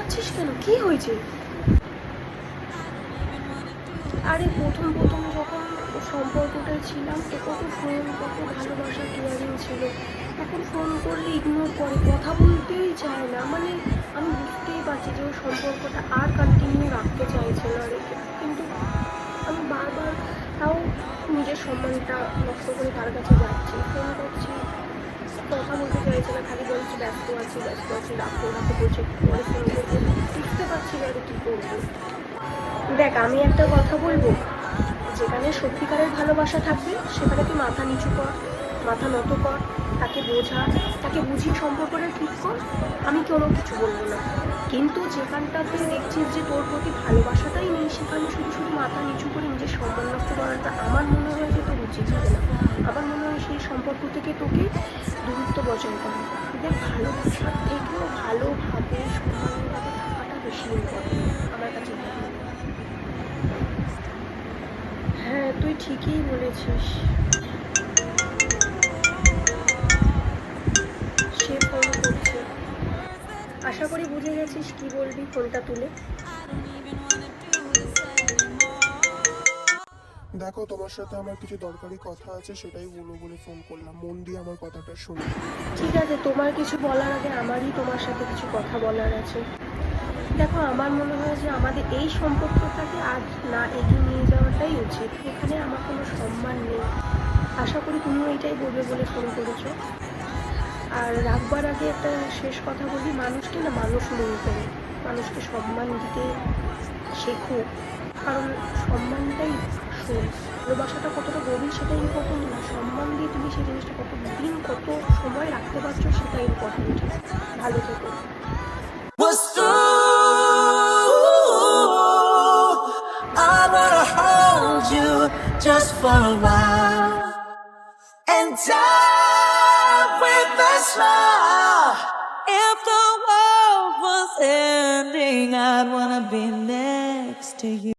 কাঁদছিস কেন? কি হয়েছে? আরে প্রথম প্রথম যখন সম্পর্কটায় ছিলাম তো কত ফোন, কত ভালোবাসা, কেয়ারিং ছিল। এখন ফোন করলে ইগনোর করে, কথা বলতেই চায় না। মানে আমি বুঝতেই পারছি যে ওই সম্পর্কটা আর কন্টিনিউ রাখতে চাইছে না রেখে, কিন্তু আমি বারবার তাও নিজের সম্মানটা নষ্ট করে তার কাছে যাচ্ছি, ফোন করছি, কথা বলতে চাইছে না, খালি বলছি ব্যস্ত আছি ব্যস্ত আছি, রাখো রাখো বলছে, পরে ফোন করবো। বুঝতে পারছি না আর কী করবো। দেখ, আমি একটা কথা বলবো, যেখানে সত্যিকারের ভালোবাসা থাকবে সেখানে তুই মাথা নিচু কর, মাথা নত কর, তাকে বোঝা, তাকে বুঝিয়ে সম্পর্কটা ঠিক কর, আমি কোনো কিছু বলবো না। কিন্তু যেখানটাতে দেখছিস যে তোর প্রতি ভালোবাসাটাই নেই, সেখানে শুধু শুধু মাথা নিচু করে নিজের সম্মান নষ্ট করাটা আমার মনে হয় যে তোর উচিত হবে না। আমার মনে হয় সেই সম্পর্ক থেকে তোকে দূরত্ব বজায় করা। দেখ, ভালোবাসার থেকেও ভালোভাবে সম্মানভাবে থাকাটা বেশি ইম্পর্টেন্ট আমার কাছে মনে হয়। হ্যাঁ, তুই ঠিকই বলেছিস। সে ফোন করছে, আশা করি বুঝে গেছিস কি বলবি ফোনটা তুলে। দেখো, তোমার সাথে আমার কিছু দরকারি কথা আছে, সেটাই বলবো বলে ফোন করলাম। মন দিয়ে আমার কথাটা শোনো। ঠিক আছে, তোমার কিছু বলার আগে আমারই তোমার সাথে কিছু কথা বলার আছে। দেখো, আমার মনে হয় যে আমাদের এই সম্পর্কটাকে আজ না এগিয়ে নিয়ে যাওয়াটাই উচিত। এখানে আমার কোনো সম্মান নেই। আশা করি তুমিও এটাই বলবে বলে ফোন করেছো। আর রাখবার আগে একটা শেষ কথা বলি, মানুষকে না মানুষ মনে করো, মানুষকে সম্মান দিতে শেখো। কারণ সম্মানটাই আসল। ভালোবাসাটা কতটা গভীর সেটা ইম্পর্টেন্ট না, সম্মান দিয়ে তুমি সেই জিনিসটা কত দিন কত সময় রাখতে পারছো সেটা ইম্পর্টেন্ট। ভালো থেকো। Was through. I wanna hold you just for a while and die with a smile. If the world was ending, I'd wanna be next to you.